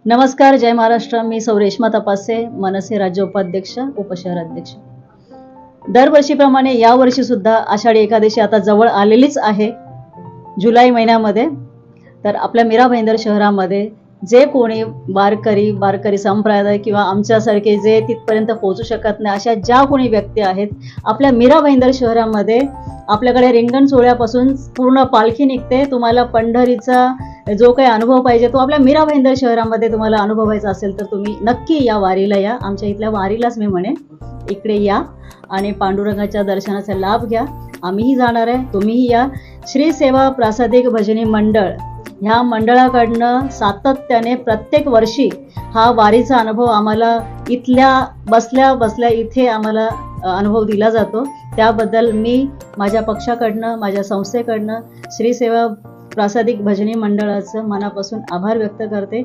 नमस्कार, जय महाराष्ट्र. मी सौ रेश्मा तपासे, मनसे राज्य उपाध्यक्ष, उपशहराध्यक्ष. दरवर्षीप्रमाणे यावर्षी सुद्धा आषाढी एकादशी आता जवळ आलेलीच आहे, जुलै महिन्यामध्ये. तर आपल्या मीरा भाईंदर शहरामध्ये जे कोणी वारकरी संप्रदाय किंवा आमच्यासारखे जे तिथपर्यंत पोहोचू शकत नाही अशा ज्या कोणी व्यक्ती आहेत, आपल्या मीरा भाईंदर शहरामध्ये आपल्याकडे रिंगण सोहळ्यापासून पूर्ण पालखी निघते. तुम्हाला पंढरीचा जो काही अनुभव पाहिजे तो आपल्या मीरा भाईंदर शहरामध्ये तुम्हाला अनुभवायचा असेल तर तुम्ही नक्की या वारीला या. आमच्या इथल्या वारीलाच मी म्हणेन, इकडे या आणि पांडुरंगाच्या दर्शनाचा लाभ घ्या. आम्हीही जाणार आहे, तुम्हीही या. श्री सेवा प्रासादिक भजनी मंडळ ह्या मंडळाकडनं सातत्याने प्रत्येक वर्षी हा वारीचा अनुभव आम्हाला इथल्या बसल्या इथे आम्हाला अनुभव दिला जातो. त्याबद्दल मी माझ्या पक्षाकडनं, माझ्या संस्थेकडनं श्री सेवा प्रासादिक भजनी मंडळाचं मनापासून आभार व्यक्त करते.